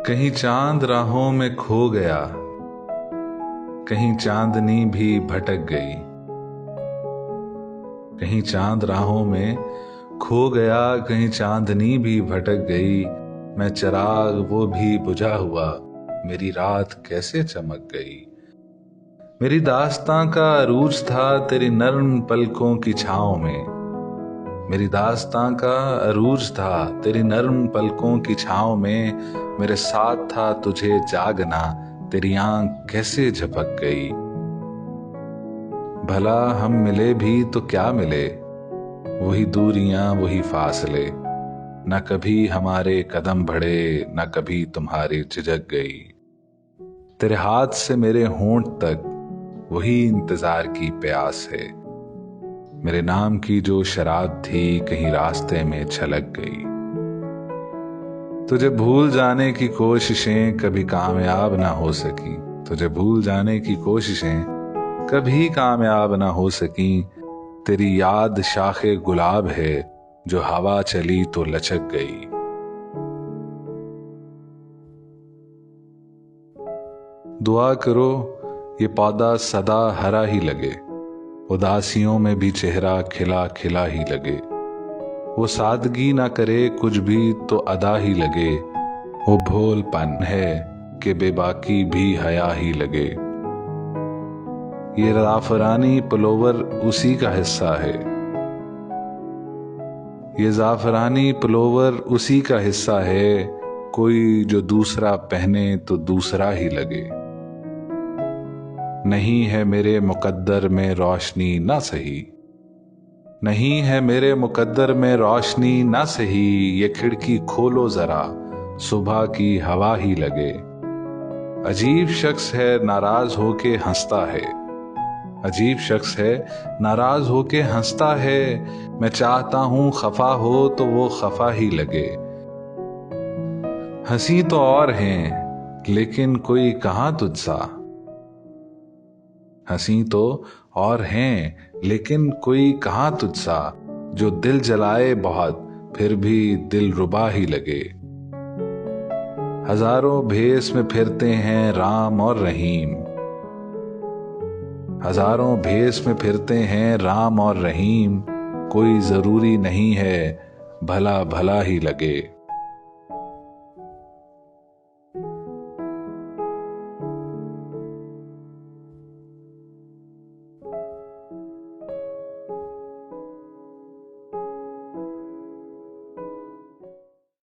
कहीं चांद राहों में खो गया, कहीं चांदनी भी भटक गई। कहीं चांद राहों में खो गया, कहीं चांदनी भी भटक गई। मैं चिराग वो भी बुझा हुआ, मेरी रात कैसे चमक गई। मेरी दास्तां का अरूज था तेरी नर्म पलकों की छाँव में। मेरी दास्तां का अरूज था तेरी नर्म पलकों की छाँव में। मेरे साथ था तुझे जागना, तेरी आंख कैसे झपक गई। भला हम मिले भी तो क्या मिले, वही दूरियां वही फासले। न कभी हमारे कदम बढ़े, न कभी तुम्हारी झिझक गई। तेरे हाथ से मेरे होंठ तक वही इंतजार की प्यास है। मेरे नाम की जो शराब थी कहीं रास्ते में छलक गई। तुझे भूल जाने की कोशिशें कभी कामयाब ना हो सकी। तुझे भूल जाने की कोशिशें कभी कामयाब ना हो सकी। तेरी याद शाखे गुलाब है, जो हवा चली तो लचक गई। दुआ करो ये पौधा सदा हरा ही लगे, उदासियों में भी चेहरा खिला खिला ही लगे। वो सादगी ना करे कुछ भी तो अदा ही लगे। वो भोलपन है कि बेबाकी भी हया ही लगे। ये ज़ाफ़रानी पुलोवर उसी का हिस्सा है। ये ज़ाफ़रानी पुलोवर उसी का हिस्सा है। कोई जो दूसरा पहने तो दूसरा ही लगे। नहीं है मेरे मुकद्दर में रोशनी ना सही, नहीं है मेरे मुकद्दर में रोशनी ना सही। ये खिड़की खोलो जरा, सुबह की हवा ही लगे। अजीब शख्स है नाराज होके हंसता है, अजीब शख्स है नाराज होके हंसता है। मैं चाहता हूं खफा हो तो वो खफा ही लगे। हंसी तो और हैं लेकिन कोई कहां तुझसा। हंसी तो और हैं लेकिन कोई कहां तुझसा। जो दिल जलाए बहुत फिर भी दिल रुबा ही लगे। हजारों भेस में फिरते हैं राम और रहीम, हजारों भेस में फिरते हैं राम और रहीम। कोई जरूरी नहीं है भला भला ही लगे।